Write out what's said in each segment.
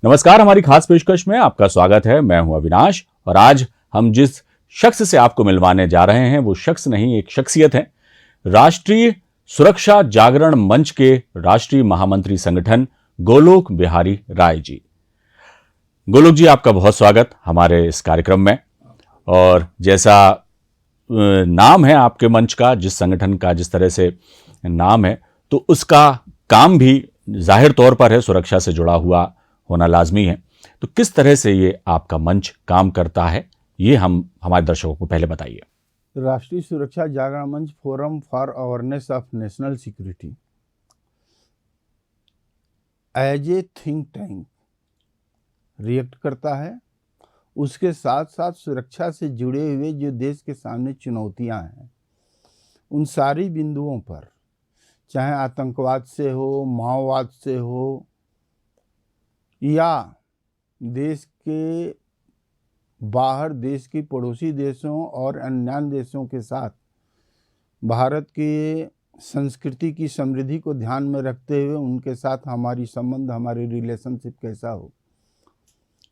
नमस्कार, हमारी खास पेशकश में आपका स्वागत है। मैं हूं अविनाश और आज हम जिस शख्स से आपको मिलवाने जा रहे हैं वो शख्स नहीं, एक शख्सियत है। राष्ट्रीय सुरक्षा जागरण मंच के राष्ट्रीय महामंत्री संगठन गोलोक बिहारी राय जी। गोलोक जी, आपका बहुत स्वागत हमारे इस कार्यक्रम में। और जैसा नाम है आपके मंच का, जिस संगठन का जिस तरह से नाम है, तो उसका काम भी जाहिर तौर पर है सुरक्षा से जुड़ा हुआ होना लाजमी है। तो किस तरह से ये आपका मंच काम करता है, ये हम हमारे दर्शकों को पहले बताइए। राष्ट्रीय Suraksha Jagran Manch forum for awareness of national security as a think tank react करता है। उसके साथ साथ सुरक्षा से जुड़े हुए जो देश के सामने चुनौतियां हैं, उन सारी बिंदुओं पर, चाहे आतंकवाद से हो, माओवाद से हो, या देश के बाहर देश की पड़ोसी देशों और अन्य देशों के साथ भारत की संस्कृति की समृद्धि को ध्यान में रखते हुए उनके साथ हमारी संबंध, हमारी रिलेशनशिप कैसा हो,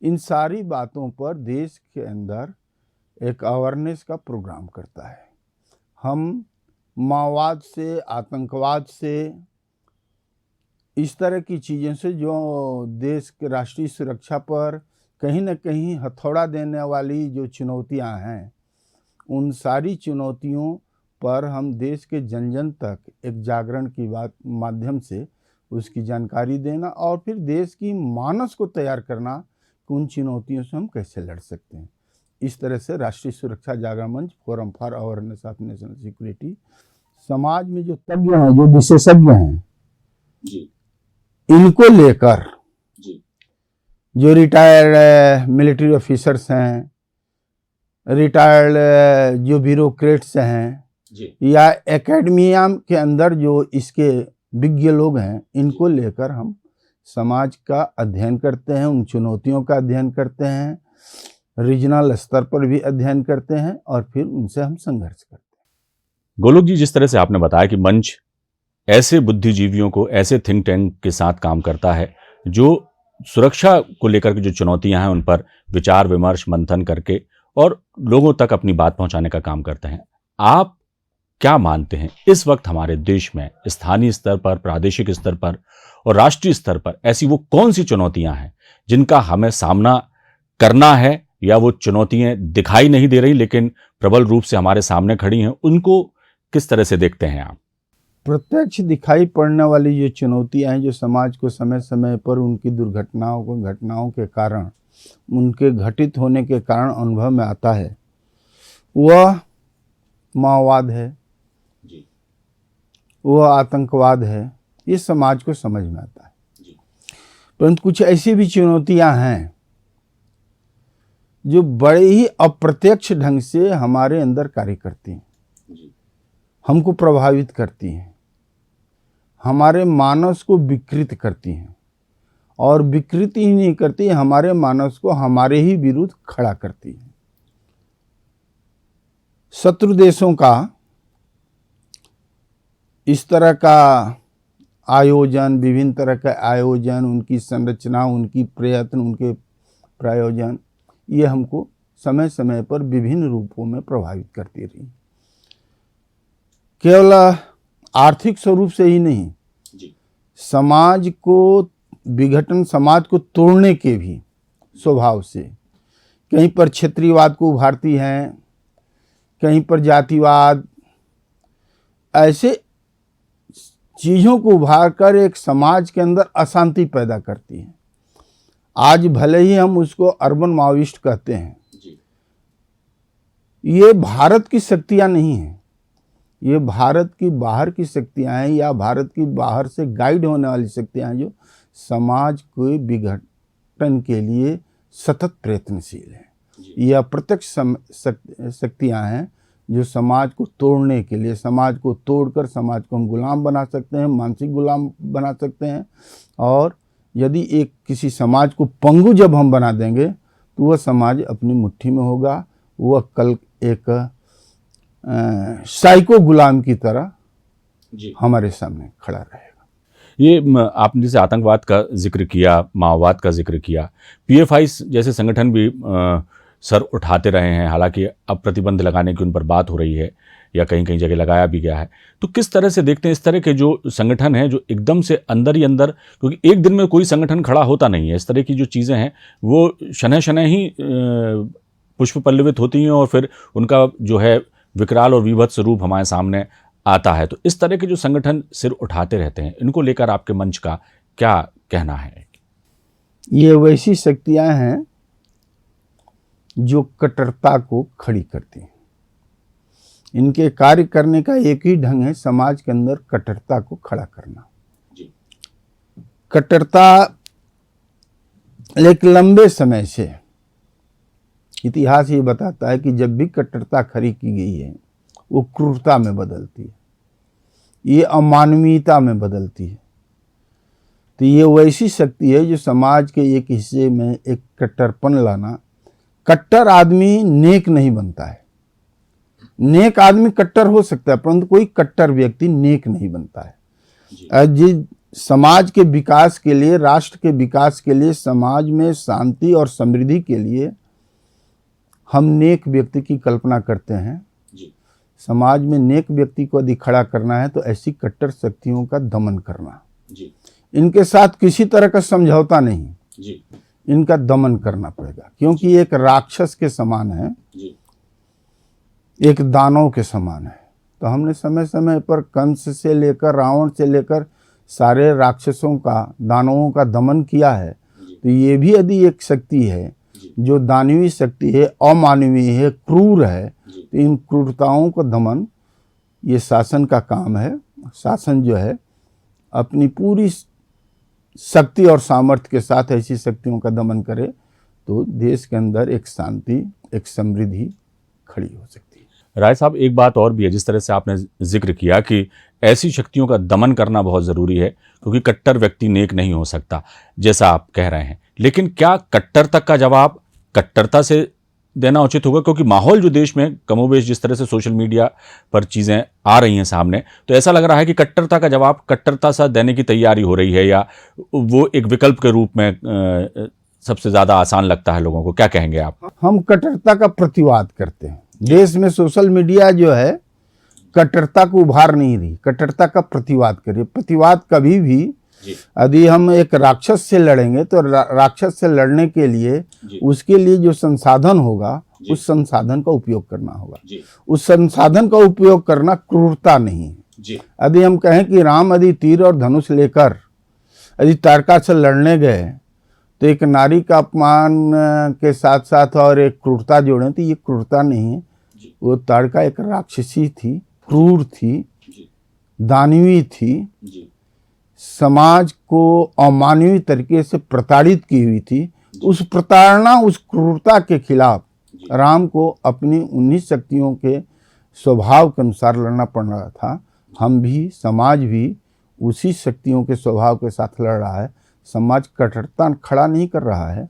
इन सारी बातों पर देश के अंदर एक अवेयरनेस का प्रोग्राम करता है। हम माओवाद से, आतंकवाद से, इस तरह की चीज़ों से जो देश के राष्ट्रीय सुरक्षा पर कहीं न कहीं हथौड़ा देने वाली जो चुनौतियां हैं, उन सारी चुनौतियों पर हम देश के जन जन तक एक जागरण की बात माध्यम से उसकी जानकारी देना और फिर देश की मानस को तैयार करना कि उन चुनौतियों से हम कैसे लड़ सकते हैं। इस तरह से राष्ट्रीय Suraksha Jagran Manch forum for awareness of national security समाज में जो तज्ञ हैं, जो विशेषज्ञ हैं जी, इनको लेकर जो रिटायर्ड मिलिट्री ऑफिसर्स हैं, रिटायर्ड जो ब्यूरोक्रेट्स हैं जी, या एकेडमिया के अंदर जो इसके विज्ञ लोग हैं, इनको लेकर हम समाज का अध्ययन करते हैं, उन चुनौतियों का अध्ययन करते हैं, रीजनल स्तर पर भी अध्ययन करते हैं और फिर उनसे हम संघर्ष करते हैं। गोलोक जी, जिस तरह से आपने बताया कि मंच ऐसे बुद्धिजीवियों को, ऐसे थिंक टैंक के साथ काम करता है जो सुरक्षा को लेकर के जो चुनौतियां हैं उन पर विचार विमर्श मंथन करके और लोगों तक अपनी बात पहुंचाने का काम करते हैं। आप क्या मानते हैं इस वक्त हमारे देश में स्थानीय स्तर पर, प्रादेशिक स्तर पर और राष्ट्रीय स्तर पर ऐसी वो कौन सी चुनौतियां हैं जिनका हमें सामना करना है, या वो चुनौतियां दिखाई नहीं दे रही लेकिन प्रबल रूप से हमारे सामने खड़ी हैं, उनको किस तरह से देखते हैं आप? प्रत्यक्ष दिखाई पड़ने वाली जो चुनौतियां हैं, जो समाज को समय समय पर उनकी घटनाओं के कारण, उनके घटित होने के कारण अनुभव में आता है, वह माओवाद है जी, वह आतंकवाद है। ये समाज को समझ में आता है। परंतु कुछ ऐसी भी चुनौतियां हैं जो बड़े ही अप्रत्यक्ष ढंग से हमारे अंदर कार्य करती हैं, हमको प्रभावित करती हैं, हमारे मानस को विकृत करती हैं, और विकृत ही नहीं करती, हमारे मानस को हमारे ही विरुद्ध खड़ा करती हैं। शत्रु देशों का इस तरह का आयोजन, विभिन्न तरह का आयोजन, उनकी संरचना, उनकी प्रयत्न, उनके प्रायोजन, ये हमको समय समय पर विभिन्न रूपों में प्रभावित करती रही। केवल आर्थिक स्वरूप से ही नहीं जी, समाज को विघटन, समाज को तोड़ने के भी स्वभाव से कहीं पर क्षेत्रीयवाद को उभारती हैं, कहीं पर जातिवाद, ऐसे चीज़ों को उभार कर एक समाज के अंदर अशांति पैदा करती हैं। आज भले ही हम उसको अर्बन माओइस्ट कहते हैं, ये भारत की शक्तियां नहीं हैं, ये भारत की बाहर की शक्तियां हैं, या भारत की बाहर से गाइड होने वाली शक्तियां हैं जो समाज को विघटन के लिए सतत प्रयत्नशील हैं। यह अप्रत्यक्ष शक्तियां हैं जो समाज को तोड़ने के लिए, समाज को तोड़कर समाज को हम गुलाम बना सकते हैं, मानसिक गुलाम बना सकते हैं। और यदि एक किसी समाज को पंगु जब हम बना देंगे तो वह समाज अपनी मुट्ठी में होगा, वह कल एक साइको गुलाम की तरह हमारे सामने खड़ा रहेगा। ये आपने जैसे आतंकवाद का जिक्र किया, माओवाद का जिक्र किया, पीएफआई जैसे संगठन भी सर उठाते रहे हैं, हालांकि अब प्रतिबंध लगाने की उन पर बात हो रही है या कहीं कहीं जगह लगाया भी गया है। तो किस तरह से देखते हैं इस तरह के जो संगठन हैं जो एकदम से अंदर ही अंदर, क्योंकि एक दिन में कोई संगठन खड़ा होता नहीं है, इस तरह की जो चीज़ें हैं वो शनह शनह ही पुष्प पल्लवित होती हैं और फिर उनका जो है विकराल और विभत्स रूप हमारे सामने आता है। तो इस तरह के जो संगठन सिर उठाते रहते हैं, इनको लेकर आपके मंच का क्या कहना है? ये वैसी शक्तियां हैं जो कट्टरता को खड़ी करती हैं। इनके कार्य करने का एक ही ढंग है, समाज के अंदर कट्टरता को खड़ा करना। कट्टरता एक लंबे समय से इतिहास ये बताता है कि जब भी कट्टरता खड़ी की गई है वो क्रूरता में बदलती है, ये अमानवीयता में बदलती है। तो ये वैसी शक्ति है जो समाज के एक हिस्से में एक कट्टरपन लाना। कट्टर आदमी नेक नहीं बनता है, नेक आदमी कट्टर हो सकता है परंतु कोई कट्टर व्यक्ति नेक नहीं बनता है। जी, समाज के विकास के लिए, राष्ट्र के विकास के लिए, समाज में शांति और समृद्धि के लिए हम नेक व्यक्ति की कल्पना करते हैं। समाज में नेक व्यक्ति को यदि खड़ा करना है तो ऐसी कट्टर शक्तियों का दमन करना। इनके साथ किसी तरह का समझौता नहीं, इनका दमन करना पड़ेगा, क्योंकि एक राक्षस के समान है, एक दानव के समान है। तो हमने समय समय पर कंस से लेकर रावण से लेकर सारे राक्षसों का, दानवों का दमन किया है। तो ये भी यदि एक शक्ति है जो दानवीय शक्ति है, अमानवीय है, क्रूर है, तो इन क्रूरताओं को दमन ये शासन का काम है। शासन जो है अपनी पूरी शक्ति और सामर्थ्य के साथ ऐसी शक्तियों का दमन करे तो देश के अंदर एक शांति, एक समृद्धि खड़ी हो सकती है। राय साहब, एक बात और भी है, जिस तरह से आपने जिक्र किया कि ऐसी शक्तियों का दमन करना बहुत ज़रूरी है, क्योंकि कट्टर व्यक्ति नेक नहीं हो सकता, जैसा आप कह रहे हैं। लेकिन क्या कट्टर तक का जवाब कट्टरता से देना उचित होगा? क्योंकि माहौल जो देश में कमोबेश जिस तरह से सोशल मीडिया पर चीज़ें आ रही हैं सामने, तो ऐसा लग रहा है कि कट्टरता का जवाब कट्टरता सा देने की तैयारी हो रही है, या वो एक विकल्प के रूप में सबसे ज़्यादा आसान लगता है लोगों को। क्या कहेंगे आप? हम कट्टरता का प्रतिवाद करते हैं। देश में सोशल मीडिया जो है कट्टरता को उभार नहीं रही, कट्टरता का प्रतिवाद करिए। प्रतिवाद कभी भी यदि हम एक राक्षस से लड़ेंगे तो राक्षस से लड़ने के लिए उसके लिए जो संसाधन होगा उस संसाधन का उपयोग करना होगा। उस संसाधन का उपयोग करना क्रूरता नहीं है। यदि हम कहें कि राम यदि तीर और धनुष लेकर यदि ताड़का से लड़ने गए तो एक नारी का अपमान के साथ साथ और एक क्रूरता जोड़े तो ये क्रूरता नहीं है। वो ताड़का एक राक्षसी थी, क्रूर थी, दानवी थी, समाज को अमानवीय तरीके से प्रताड़ित की हुई थी। उस प्रताड़ना, उस क्रूरता के खिलाफ राम को अपनी 19 शक्तियों के स्वभाव के अनुसार लड़ना पड़ रहा था। हम भी, समाज भी उसी शक्तियों के स्वभाव के साथ लड़ रहा है। समाज कट्टरता खड़ा नहीं कर रहा है,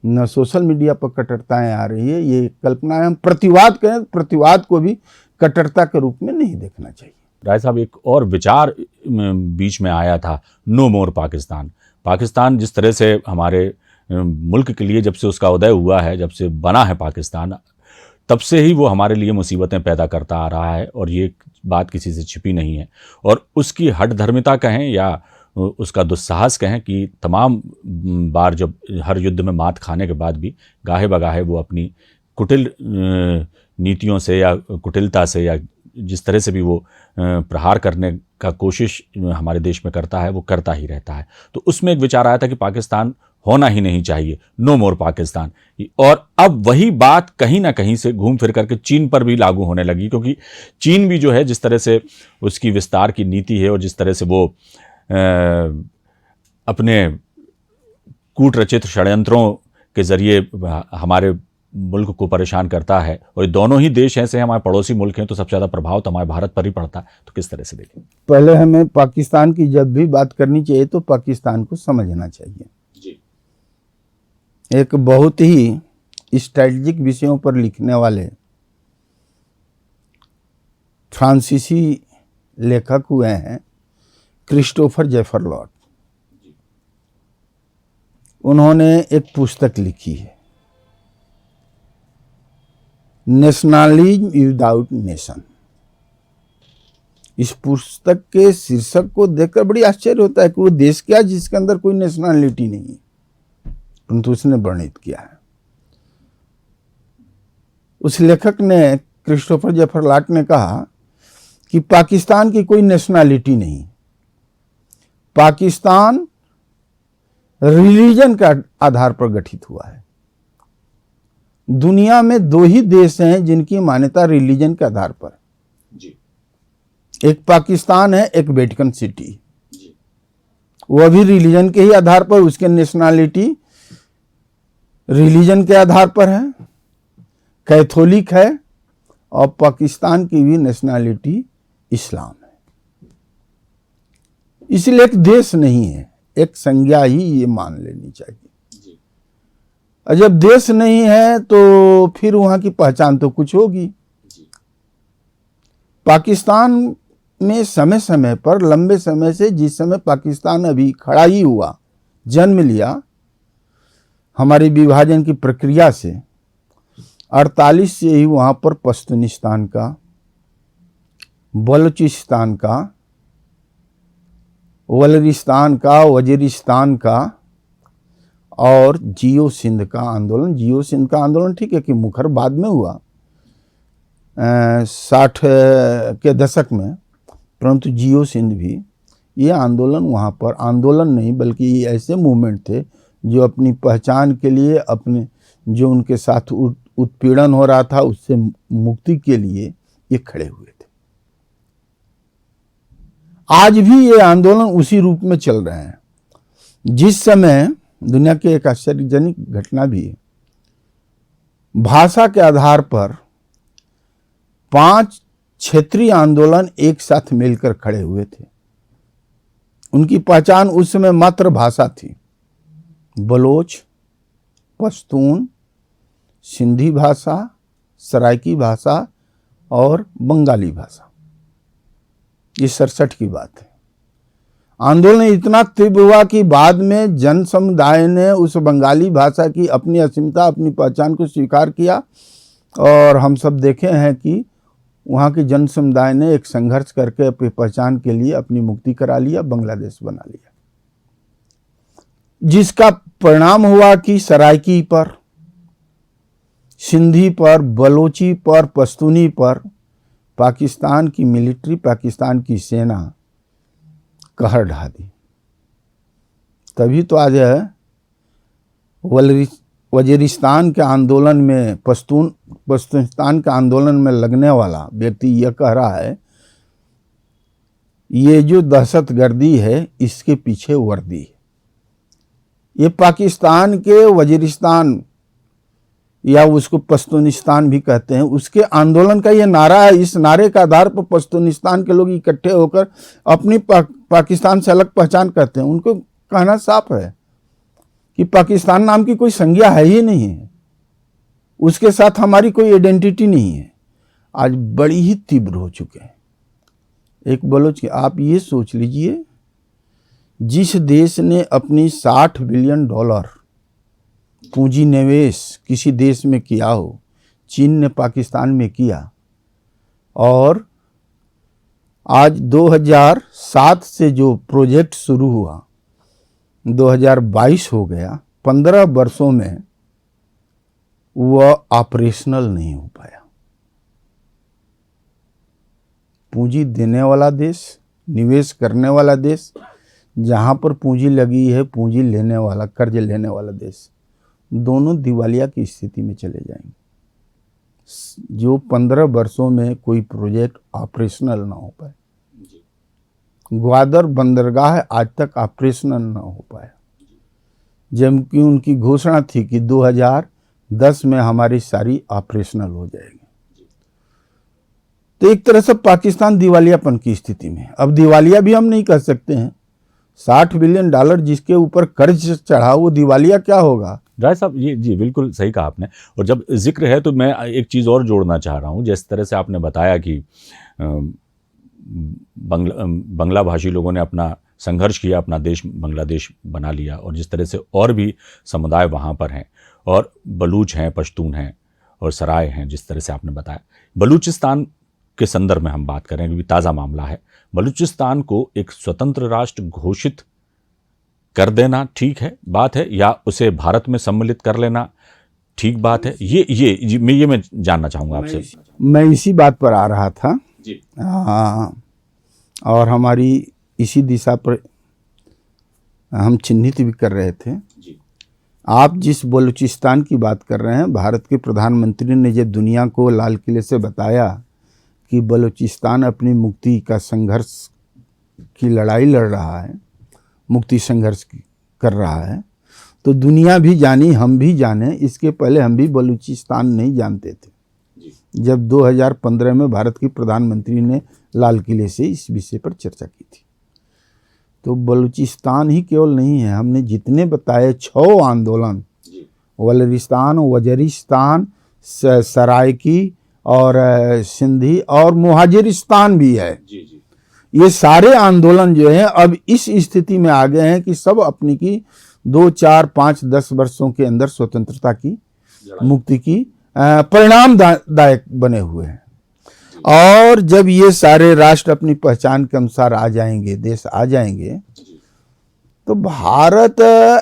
न सोशल मीडिया पर कट्टरताएं आ रही है। ये कल्पना है। हम प्रतिवाद करें, प्रतिवाद को भी कट्टरता के रूप में नहीं देखना चाहिए। राय साहब, एक और विचार बीच में आया था, नो मोर पाकिस्तान। पाकिस्तान जिस तरह से हमारे मुल्क के लिए जब से उसका उदय हुआ है, जब से बना है पाकिस्तान, तब से ही वो हमारे लिए मुसीबतें पैदा करता आ रहा है, और ये बात किसी से छिपी नहीं है। और उसकी हठधर्मिता कहें या उसका दुस्साहस कहें कि तमाम बार जब हर युद्ध में मात खाने के बाद भी गाहे बगाहे वो अपनी कुटिल नीतियों से या कुटिलता से या जिस तरह से भी वो प्रहार करने का कोशिश हमारे देश में करता है, वो करता ही रहता है। तो उसमें एक विचार आया था कि पाकिस्तान होना ही नहीं चाहिए, नो मोर पाकिस्तान। और अब वही बात कहीं ना कहीं से घूम फिर करके चीन पर भी लागू होने लगी, क्योंकि चीन भी जो है, जिस तरह से उसकी विस्तार की नीति है और जिस तरह से वो अपने कूट रचित षड्यंत्रों के जरिए हमारे मुल्क को परेशान करता है, और ये दोनों ही देश ऐसे हमारे पड़ोसी मुल्क हैं, तो सबसे ज़्यादा प्रभाव तो हमारे भारत पर ही पड़ता है। तो किस तरह से देखें? पहले हमें पाकिस्तान की जब भी बात करनी चाहिए तो पाकिस्तान को समझना चाहिए। एक बहुत ही स्ट्रैटेजिक विषयों पर लिखने वाले फ्रांसीसी लेखक हुए हैं क्रिस्टोफर जेफरलॉट, उन्होंने एक पुस्तक लिखी है, नेशनलिज्म विदाउट नेशन। इस पुस्तक के शीर्षक को देखकर बड़ी आश्चर्य होता है कि वो देश क्या जिसके अंदर कोई नेशनलिटी नहीं है, परंतु उसने वर्णित किया है। उस लेखक ने, क्रिस्टोफर जेफरलॉट ने कहा कि पाकिस्तान की कोई नेशनलिटी नहीं, पाकिस्तान रिलीजन के आधार पर गठित हुआ है। दुनिया में दो ही देश हैं जिनकी मान्यता रिलीजन के आधार पर जी। एक पाकिस्तान है, एक वेटिकन सिटी जी। वह भी रिलीजन के ही आधार पर, उसके नेशनलिटी रिलीजन के आधार पर है, कैथोलिक है, और पाकिस्तान की भी नेशनलिटी इस्लाम है। इसलिए एक देश नहीं है, एक संज्ञा ही ये मान लेनी चाहिए। और जब देश नहीं है तो फिर वहां की पहचान तो कुछ होगी। पाकिस्तान में समय समय पर, लंबे समय से, जिस समय पाकिस्तान अभी खड़ा ही हुआ, जन्म लिया हमारी विभाजन की प्रक्रिया से, 48 से ही वहां पर पश्तूनिस्तान का, बलूचिस्तान का, वलरिस्तान का, वजीरिस्तान का और जियो सिंध का आंदोलन। जियो सिंध का आंदोलन ठीक है कि मुखर बाद में हुआ 60 के दशक में, परंतु जियो सिंध भी, ये आंदोलन वहाँ पर आंदोलन नहीं बल्कि ये ऐसे मूवमेंट थे जो अपनी पहचान के लिए, अपने जो उनके साथ उत्पीड़न हो रहा था उससे मुक्ति के लिए ये खड़े हुए थे। आज भी ये आंदोलन उसी रूप में चल रहे हैं। जिस समय दुनिया के एक आश्चर्यजनक घटना भी है, भाषा के आधार पर 5 क्षेत्रीय आंदोलन एक साथ मिलकर खड़े हुए थे। उनकी पहचान उस समय मात्र भाषा थी, बलोच, पश्तून, सिंधी भाषा, सराइकी भाषा और बंगाली भाषा। ये 67 की बात है। आंदोलन इतना तीव्र हुआ कि बाद में जन समुदाय ने उस बंगाली भाषा की अपनी अस्मिता, अपनी पहचान को स्वीकार किया, और हम सब देखे हैं कि वहाँ के जन समुदाय ने एक संघर्ष करके अपनी पहचान के लिए अपनी मुक्ति करा लिया, बांग्लादेश बना लिया, जिसका परिणाम हुआ कि सराइकी पर, सिंधी पर, बलोची पर, पश्तूनी पर पाकिस्तान की मिलिट्री, पाकिस्तान की सेना कहर ढा दी। तभी तो आज वजीरिस्तान के आंदोलन में, पश्तूनिस्तान के आंदोलन में लगने वाला व्यक्ति यह कह रहा है ये जो दहशतगर्दी है इसके पीछे वर्दी है। ये पाकिस्तान के वजीरिस्तान, या उसको पश्तूनिस्तान भी कहते हैं, उसके आंदोलन का ये नारा है। इस नारे के आधार पर पश्तूनिस्तान के लोग इकट्ठे होकर अपनी पाकिस्तान से अलग पहचान करते हैं। उनको कहना साफ है कि पाकिस्तान नाम की कोई संज्ञा है ही नहीं है, उसके साथ हमारी कोई आइडेंटिटी नहीं है। आज बड़ी ही तीव्र हो चुके हैं। एक बलोच की, आप ये सोच लीजिए, जिस देश ने अपनी $60 बिलियन पूंजी निवेश किसी देश में किया हो, चीन ने पाकिस्तान में किया, और आज 2007 से जो प्रोजेक्ट शुरू हुआ 2022 हो गया, 15 वर्षों में वह ऑपरेशनल नहीं हो पाया। पूंजी देने वाला देश, निवेश करने वाला देश, जहाँ पर पूंजी लगी है पूंजी लेने वाला, कर्ज लेने वाला देश, दोनों दिवालिया की स्थिति में चले जाएंगे। जो 15 वर्षों में कोई प्रोजेक्ट ऑपरेशनल ना हो पाए। ग्वादर बंदरगाह आज तक ऑपरेशनल ना हो पाया, जबकि उनकी घोषणा थी कि 2010 में हमारी सारी ऑपरेशनल हो जाएगी। तो एक तरह से पाकिस्तान दिवालियापन की स्थिति में। अब दिवालिया भी हम नहीं कह सकते हैं। $60 बिलियन जिसके ऊपर कर्ज चढ़ा, वो दिवालिया क्या होगा? राय साहब, ये जी बिल्कुल सही कहा आपने। और जब जिक्र है तो मैं एक चीज़ और जोड़ना चाह रहा हूँ। जिस तरह से आपने बताया कि बंगला भाषी लोगों ने अपना संघर्ष किया, अपना देश बांग्लादेश बना लिया, और जिस तरह से और भी समुदाय वहाँ पर हैं, और बलूच हैं, पश्तून हैं और सराय हैं, जिस तरह से आपने बताया। बलूचिस्तान के संदर्भ में हम बात करें, क्योंकि ताज़ा मामला है, बलूचिस्तान को एक स्वतंत्र राष्ट्र घोषित कर देना ठीक है बात है, या उसे भारत में सम्मिलित कर लेना ठीक बात है? ये मैं जानना चाहूँगा आपसे। मैं इसी बात पर आ रहा था जी। और हमारी इसी दिशा पर हम चिन्हित भी कर रहे थे जी। आप जिस बलूचिस्तान की बात कर रहे हैं, भारत के प्रधानमंत्री ने जब दुनिया को लाल किले से बताया कि बलूचिस्तान अपनी मुक्ति का संघर्ष की लड़ाई लड़ रहा है, मुक्ति संघर्ष कर रहा है, तो दुनिया भी जानी, हम भी जाने। इसके पहले हम भी बलूचिस्तान नहीं जानते थे जब 2015 में भारत के प्रधानमंत्री ने लाल किले से इस विषय पर चर्चा की थी। तो बलूचिस्तान ही केवल नहीं है, हमने जितने बताए 6 आंदोलन, वलरिस्तान, वजरिस्तान, सराइकी और सिंधी और मुहाजिरिस्तान भी है। ये सारे आंदोलन जो हैं अब इस स्थिति में आ गए हैं कि सब अपनी की 2, 4, 5, 10 वर्षों के अंदर स्वतंत्रता की, मुक्ति की परिणामदायक बने हुए हैं। और जब ये सारे राष्ट्र अपनी पहचान के अनुसार आ जाएंगे, देश आ जाएंगे, तो भारत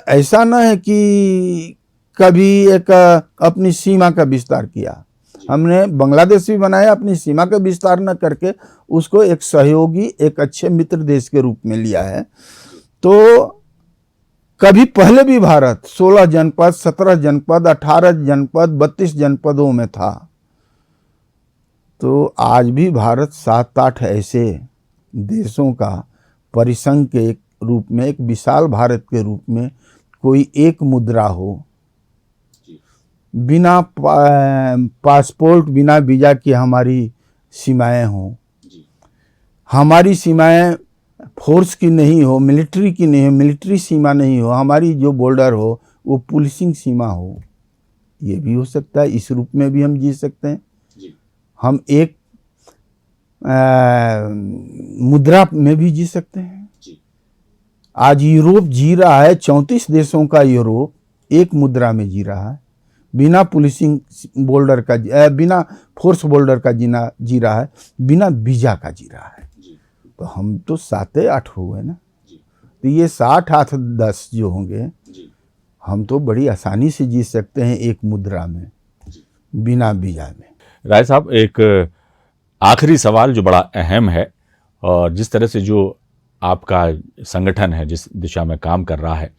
ऐसा न है कि कभी एक अपनी सीमा का विस्तार किया। हमने बांग्लादेश भी बनाया, अपनी सीमा का विस्तार न करके उसको एक सहयोगी, एक अच्छे मित्र देश के रूप में लिया है। तो कभी पहले भी भारत 16 जनपद, 17 जनपद, 18 जनपद, 32 जनपदों में था। तो आज भी भारत 7-8 ऐसे देशों का परिसंघ के एक रूप में, एक विशाल भारत के रूप में कोई एक मुद्रा हो, बिना पासपोर्ट, बिना वीज़ा की हमारी सीमाएं हों, हमारी सीमाएं फोर्स की नहीं हो, मिलिट्री की नहीं हो, मिलिट्री सीमा नहीं हो, हमारी जो बॉर्डर हो वो पुलिसिंग सीमा हो। ये भी हो सकता है, इस रूप में भी हम जी सकते हैं। हम एक मुद्रा में भी जी सकते हैं। आज यूरोप जी रहा है, 34 देशों का यूरोप एक मुद्रा में जी रहा है, बिना पुलिसिंग बॉर्डर का, बिना फोर्स बॉर्डर का जी रहा है, बिना वीजा का जी रहा है। तो हम तो 7-8 हुए ना, तो ये 7-8-10 जो होंगे, हम तो बड़ी आसानी से जी सकते हैं एक मुद्रा में, बिना वीजा में। राय साहब, एक आखिरी सवाल जो बड़ा अहम है, और जिस तरह से जो आपका संगठन है, जिस दिशा में काम कर रहा है,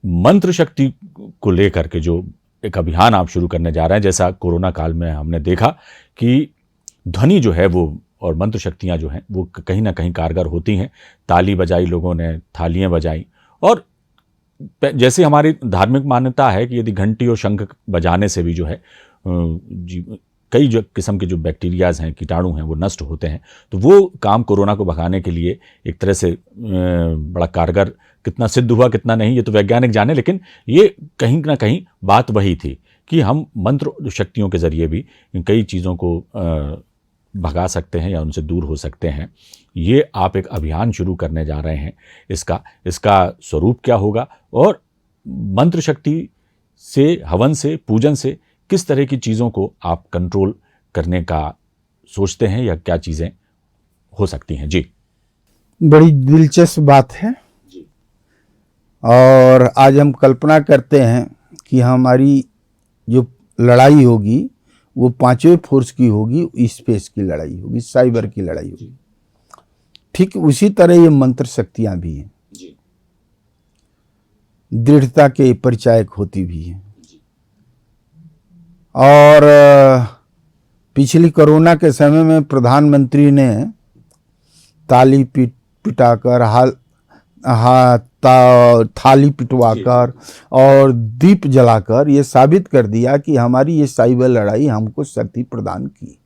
मंत्र शक्ति को लेकर के जो एक अभियान आप शुरू करने जा रहे हैं, जैसा कोरोना काल में हमने देखा कि ध्वनि जो है वो और मंत्र शक्तियाँ जो हैं वो कहीं ना कहीं कारगर होती हैं। ताली बजाई लोगों ने, थालियाँ बजाई, और जैसे हमारी धार्मिक मान्यता है कि यदि घंटी और शंख बजाने से भी जो है कई जो किस्म के जो बैक्टीरियाज हैं, कीटाणु हैं, वो नष्ट होते हैं। तो वो काम कोरोना को भगाने के लिए एक तरह से बड़ा कारगर कितना सिद्ध हुआ, कितना नहीं, ये तो वैज्ञानिक जाने, लेकिन ये कहीं ना कहीं बात वही थी कि हम मंत्र शक्तियों के ज़रिए भी कई चीज़ों को भगा सकते हैं या उनसे दूर हो सकते हैं। ये आप एक अभियान शुरू करने जा रहे हैं, इसका स्वरूप क्या होगा, और मंत्र शक्ति से, हवन से, पूजन से किस तरह की चीज़ों को आप कंट्रोल करने का सोचते हैं, या क्या चीज़ें हो सकती हैं? जी, बड़ी दिलचस्प बात है। और आज हम कल्पना करते हैं कि हमारी जो लड़ाई होगी वो 5वें फोर्स की होगी, स्पेस की लड़ाई होगी, साइबर की लड़ाई होगी। ठीक उसी तरह ये मंत्र शक्तियाँ भी हैं, दृढ़ता के परिचायक होती भी हैं। और पिछली कोरोना के समय में प्रधानमंत्री ने ताली पिटाकर, थाली पिटवाकर और दीप जलाकर ये साबित कर दिया कि हमारी ये साइबर लड़ाई हमको शक्ति प्रदान की,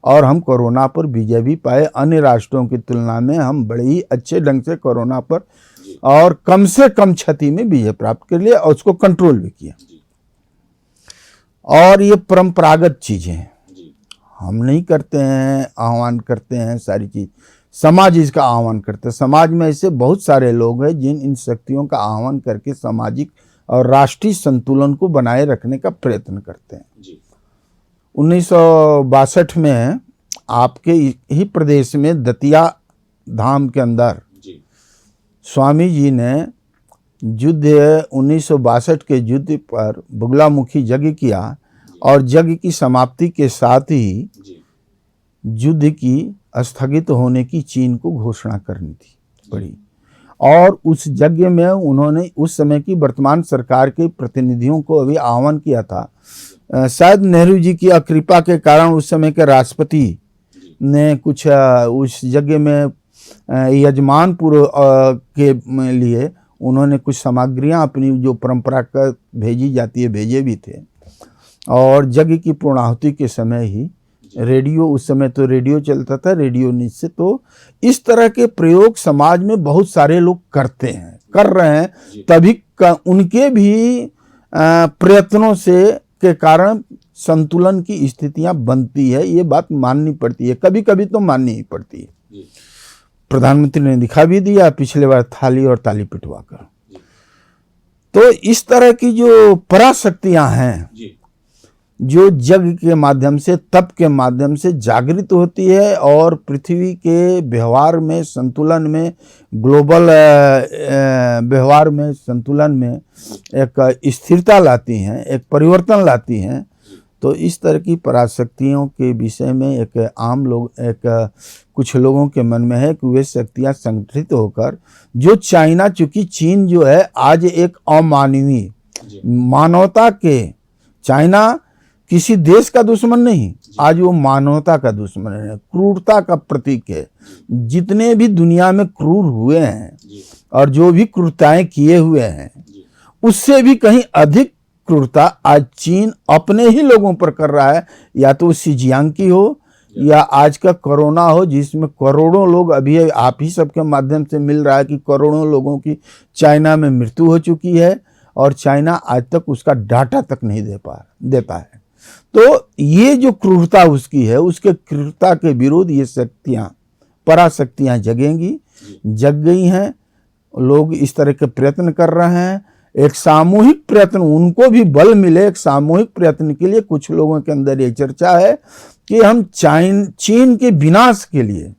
और हम कोरोना पर विजय भी पाए। अन्य राष्ट्रों की तुलना में हम बड़े ही अच्छे ढंग से कोरोना पर और कम से कम क्षति में विजय प्राप्त कर लिया और उसको कंट्रोल भी किया। और ये परंपरागत चीजें हैं, हम नहीं करते हैं, आह्वान करते हैं सारी चीज, समाज इसका आह्वान करता है। समाज में ऐसे बहुत सारे लोग हैं जिन इन शक्तियों का आह्वान करके सामाजिक और राष्ट्रीय संतुलन को बनाए रखने का प्रयत्न करते हैं। 1962 में आपके ही प्रदेश में दतिया धाम के अंदर स्वामी जी ने युद्ध 1962 के युद्ध पर बगुलामुखी यज्ञ किया और यज्ञ की समाप्ति के साथ ही युद्ध की स्थगित होने की चीन को घोषणा करनी थी पड़ी। और उस यज्ञ में उन्होंने उस समय की वर्तमान सरकार के प्रतिनिधियों को अभी आह्वान किया था। शायद नेहरू जी की कृपा के कारण उस समय के राष्ट्रपति ने कुछ उस यज्ञ में यजमानपुर के लिए उन्होंने कुछ सामग्रियां अपनी जो परंपरागत भेजी जाती है भेजे भी थे। और यज्ञ की पूर्णाहुति के समय ही रेडियो, उस समय तो रेडियो चलता था, रेडियो से तो इस तरह के प्रयोग समाज में बहुत सारे लोग करते हैं, कर रहे हैं। तभी उनके भी प्रयत्नों से के कारण संतुलन की स्थितियां बनती है। ये बात माननी पड़ती है, कभी कभी तो माननी ही पड़ती है। प्रधानमंत्री ने दिखा भी दिया पिछले बार थाली और ताली पिटवाकर। तो इस तरह की जो पराशक्तियां हैं जो यज्ञ के माध्यम से, तप के माध्यम से जागृत होती है और पृथ्वी के व्यवहार में, संतुलन में, ग्लोबल व्यवहार में, संतुलन में एक स्थिरता लाती हैं, एक परिवर्तन लाती हैं। तो इस तरह की पराशक्तियों के विषय में एक आम लोग, एक कुछ लोगों के मन में है कि वे शक्तियां संगठित होकर जो चाइना, चूंकि चीन जो है आज एक अमानवीय, मानवता के, चाइना किसी देश का दुश्मन नहीं, आज वो मानवता का दुश्मन है, क्रूरता का प्रतीक है। जितने भी दुनिया में क्रूर हुए हैं और जो भी क्रूरताएं किए हुए हैं उससे भी कहीं अधिक क्रूरता आज चीन अपने ही लोगों पर कर रहा है। या तो सिजियांग की हो या आज का कोरोना हो, जिसमें करोड़ों लोग, अभी आप ही सबके माध्यम से मिल रहा है कि करोड़ों लोगों की चाइना में मृत्यु हो चुकी है और चाइना आज तक उसका डाटा तक नहीं देता है। तो ये जो क्रूरता उसकी है, उसके क्रूरता के विरोध ये शक्तियां, पराशक्तियां जगेंगी, जग गई हैं। लोग इस तरह के प्रयत्न कर रहे हैं। एक सामूहिक प्रयत्न, उनको भी बल मिले एक सामूहिक प्रयत्न के लिए। कुछ लोगों के अंदर ये चर्चा है कि हम चीन के विनाश के लिए,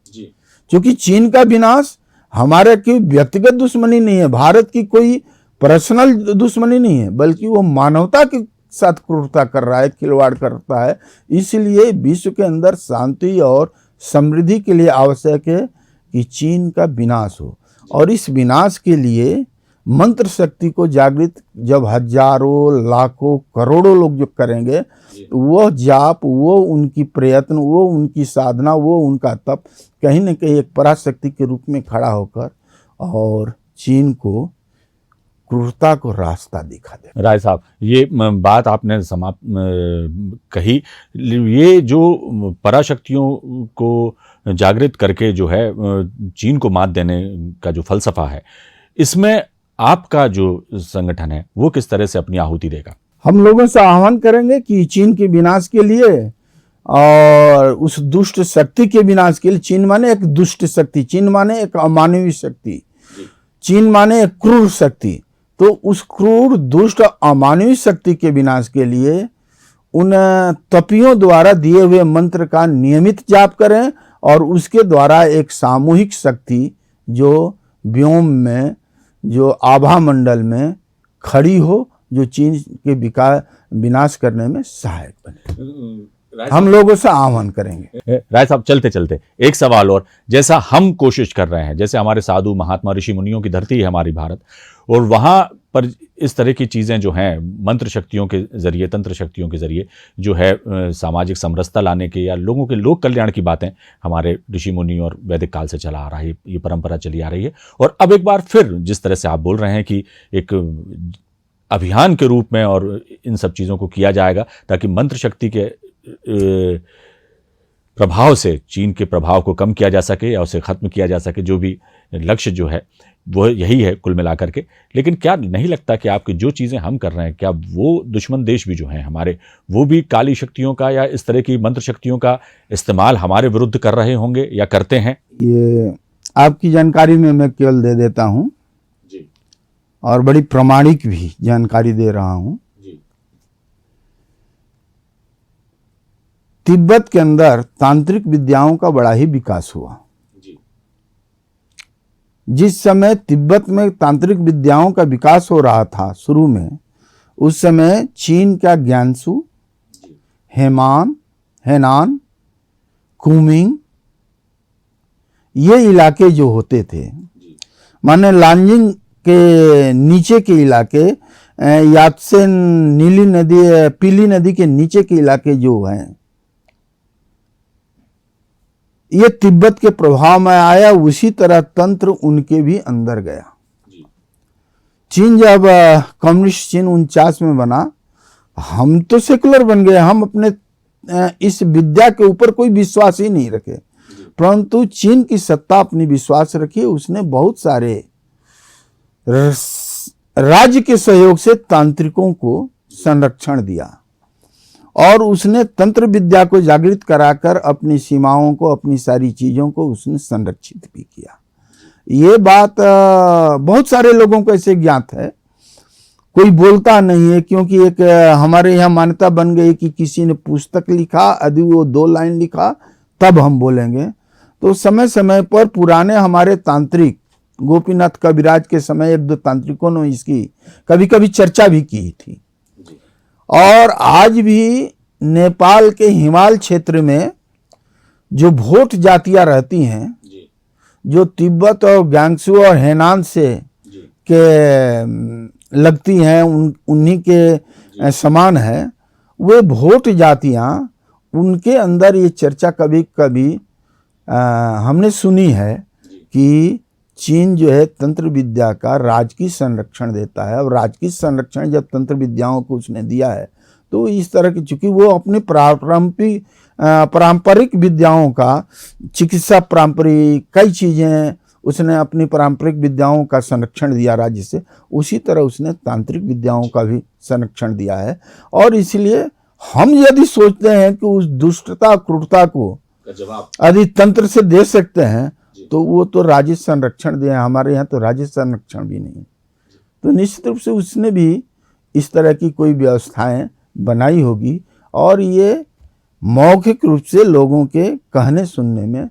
क्योंकि चीन का विनाश हमारे की व्यक्तिगत दुश्मनी नहीं है, भारत की कोई पर्सनल दुश्मनी नहीं है, बल्कि वो मानवता के साथ क्रूरता कर रहा है, खिलवाड़ करता है। इसलिए विश्व के अंदर शांति और समृद्धि के लिए आवश्यक है कि चीन का विनाश हो। और इस विनाश के लिए मंत्र शक्ति को जागृत जब हजारों, लाखों, करोड़ों लोग जो करेंगे, वो जाप, वो उनकी प्रयत्न, वो उनकी साधना, वो उनका तप कहीं न कहीं एक पराशक्ति के रूप में खड़ा होकर और चीन को, क्रूरता को रास्ता दिखा दे। राय साहब, ये बात आपने समाप्त कही। ये जो पराशक्तियों को जागृत करके जो है चीन को मात देने का जो फलसफा है, इसमें आपका जो संगठन है वो किस तरह से अपनी आहुति देगा? हम लोगों से आह्वान करेंगे कि चीन के विनाश के लिए और उस दुष्ट शक्ति के विनाश के लिए, चीन माने एक दुष्ट शक्ति, चीन माने एक अमानवीय शक्ति, चीन माने एक क्रूर शक्ति, तो उस क्रूर, दुष्ट, अमानवीय शक्ति के विनाश के लिए उन तपियों द्वारा दिए हुए मंत्र का नियमित जाप करें और उसके द्वारा एक सामूहिक शक्ति जो व्योम में, जो आभा मंडल में खड़ी हो, जो चीन के विनाश करने में सहायक बने। हम लोगों से आह्वान करेंगे। राय साहब, चलते चलते एक सवाल और, जैसा हम कोशिश कर रहे हैं, जैसे हमारे साधु महात्मा ऋषि मुनियों की धरती है हमारी भारत, और वहाँ पर इस तरह की चीज़ें जो हैं मंत्र शक्तियों के जरिए, तंत्र शक्तियों के जरिए जो है सामाजिक समरसता लाने के या लोगों के लोक कल्याण की बातें हमारे ऋषि मुनि और वैदिक काल से चला आ रहा है, ये परंपरा चली आ रही है। और अब एक बार फिर जिस तरह से आप बोल रहे हैं कि एक अभियान के रूप में और इन सब चीज़ों को किया जाएगा ताकि मंत्र शक्ति के प्रभाव से चीन के प्रभाव को कम किया जा सके या उसे खत्म किया जा सके, जो भी लक्ष्य जो है वो यही है कुल मिलाकर के। लेकिन क्या नहीं लगता कि आपकी जो चीज़ें हम कर रहे हैं, क्या वो दुश्मन देश भी जो हैं हमारे, वो भी काली शक्तियों का या इस तरह की मंत्र शक्तियों का इस्तेमाल हमारे विरुद्ध कर रहे होंगे या करते हैं? ये आपकी जानकारी में मैं केवल दे देता हूँ जी और बड़ी प्रामाणिक भी जानकारी दे रहा हूँ। जी तिब्बत के अंदर तांत्रिक विद्याओं का बड़ा ही विकास हुआ। जी जिस समय तिब्बत में तांत्रिक विद्याओं का विकास हो रहा था शुरू में, उस समय चीन का ज्ञानसू, हेनान, कुमिंग, ये इलाके जो होते थे, माने लांजिंग के नीचे के इलाके, यात्सेन नीली नदी, पीली नदी के नीचे के इलाके जो हैं, ये तिब्बत के प्रभाव में आया। उसी तरह तंत्र उनके भी अंदर गया। चीन जब कम्युनिस्ट चीन 49 में बना, हम तो सेकुलर बन गए, हम अपने इस विद्या के ऊपर कोई विश्वास ही नहीं रखे, परंतु चीन की सत्ता अपनी विश्वास रखी। उसने बहुत सारे राज्य के सहयोग से तांत्रिकों को संरक्षण दिया और उसने तंत्र विद्या को जागृत कराकर अपनी सीमाओं को, अपनी सारी चीजों को उसने संरक्षित भी किया। ये बात बहुत सारे लोगों को ऐसे ज्ञात है, कोई बोलता नहीं है, क्योंकि एक हमारे यहाँ मान्यता बन गई कि किसी ने पुस्तक लिखा, यदि वो 2 लाइन लिखा तब हम बोलेंगे। तो समय समय पर पुराने हमारे तांत्रिक, गोपीनाथ कविराज के समय 1-2 तांत्रिकों ने इसकी कभी कभी चर्चा भी की थी। और आज भी नेपाल के हिमाल क्षेत्र में जो भोट जातियां रहती हैं, जो तिब्बत और ग्यानसू और हेनान से के लगती हैं, उन्हीं के समान है, वे भोट जातियां, उनके अंदर ये चर्चा कभी कभी हमने सुनी है कि चीन जो है तंत्र विद्या का राजकीय संरक्षण देता है। और राजकीय संरक्षण जब तंत्र विद्याओं को उसने दिया है, तो इस तरह की, चूंकि वो अपने पारंपरिक विद्याओं का, चिकित्सा पारंपरिक कई चीजें उसने अपनी पारंपरिक विद्याओं का संरक्षण दिया राज्य से, उसी तरह उसने तांत्रिक विद्याओं का भी संरक्षण दिया है। और इसलिए हम यदि सोचते हैं कि उस दुष्टता क्रूरता को यदि तंत्र से दे सकते हैं, तो वो तो राज्य संरक्षण दिया। हमारे यहाँ तो राज्य संरक्षण भी नहीं, तो निश्चित रूप से उसने भी इस तरह की कोई व्यवस्थाएं बनाई होगी। और ये मौखिक रूप से लोगों के कहने सुनने में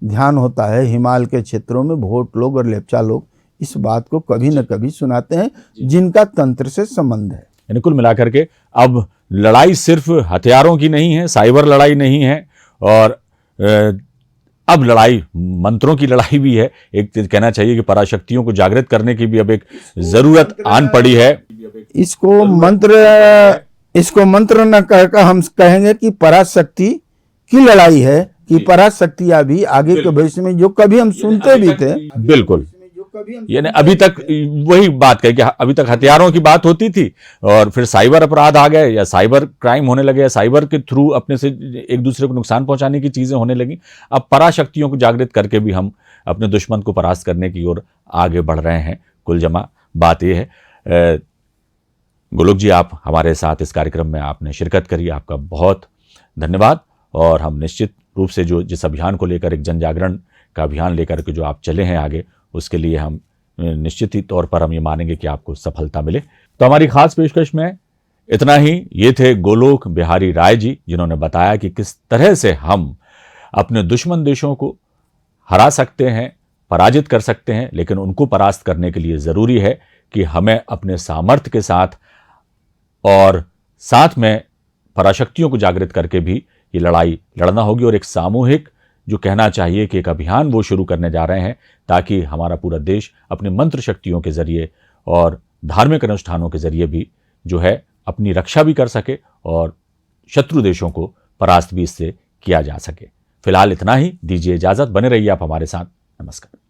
ध्यान होता है। हिमालय के क्षेत्रों में भोट लोग और लेप्चा लोग इस बात को कभी न कभी सुनाते हैं, जिनका तंत्र से संबंध है। यानी कुल मिलाकर के अब लड़ाई सिर्फ हथियारों की नहीं है, साइबर लड़ाई नहीं है, और अब लड़ाई मंत्रों की लड़ाई भी है। एक कहना चाहिए कि पराशक्तियों को जागृत करने की भी अब एक जरूरत आन पड़ी है। इसको मंत्र न कहकर हम कहेंगे कि पराशक्ति की लड़ाई है, कि पराशक्तियां भी आगे के भविष्य में, जो कभी हम सुनते भी थे, बिल्कुल, यानी अभी तक वही बात कही कि अभी तक हथियारों की बात होती थी, और फिर साइबर अपराध आ गए, या साइबर क्राइम होने लगे, या साइबर के थ्रू अपने से एक दूसरे को नुकसान पहुंचाने की चीजें होने लगी। अब पराशक्तियों को जागृत करके भी हम अपने दुश्मन को परास्त करने की ओर आगे बढ़ रहे हैं। कुल जमा बात यह है। गोलोक जी, आप हमारे साथ इस कार्यक्रम में आपने शिरकत करी, आपका बहुत धन्यवाद। और हम निश्चित रूप से जिस अभियान को लेकर, एक जन जागरण का अभियान लेकर के जो आप चले हैं आगे, उसके लिए हम निश्चित ही तौर पर हम ये मानेंगे कि आपको सफलता मिले। तो हमारी खास पेशकश में इतना ही। ये थे गोलोक बिहारी राय जी, जिन्होंने बताया कि किस तरह से हम अपने दुश्मन देशों को हरा सकते हैं, पराजित कर सकते हैं। लेकिन उनको परास्त करने के लिए ज़रूरी है कि हमें अपने सामर्थ्य के साथ और साथ में पराशक्तियों को जागृत करके भी ये लड़ाई लड़ना होगी। और एक सामूहिक, जो कहना चाहिए कि एक अभियान वो शुरू करने जा रहे हैं, ताकि हमारा पूरा देश अपने मंत्र शक्तियों के जरिए और धार्मिक अनुष्ठानों के जरिए भी जो है अपनी रक्षा भी कर सके और शत्रु देशों को परास्त भी इससे किया जा सके। फिलहाल इतना ही, दीजिए इजाजत। बने रहिए आप हमारे साथ। नमस्कार।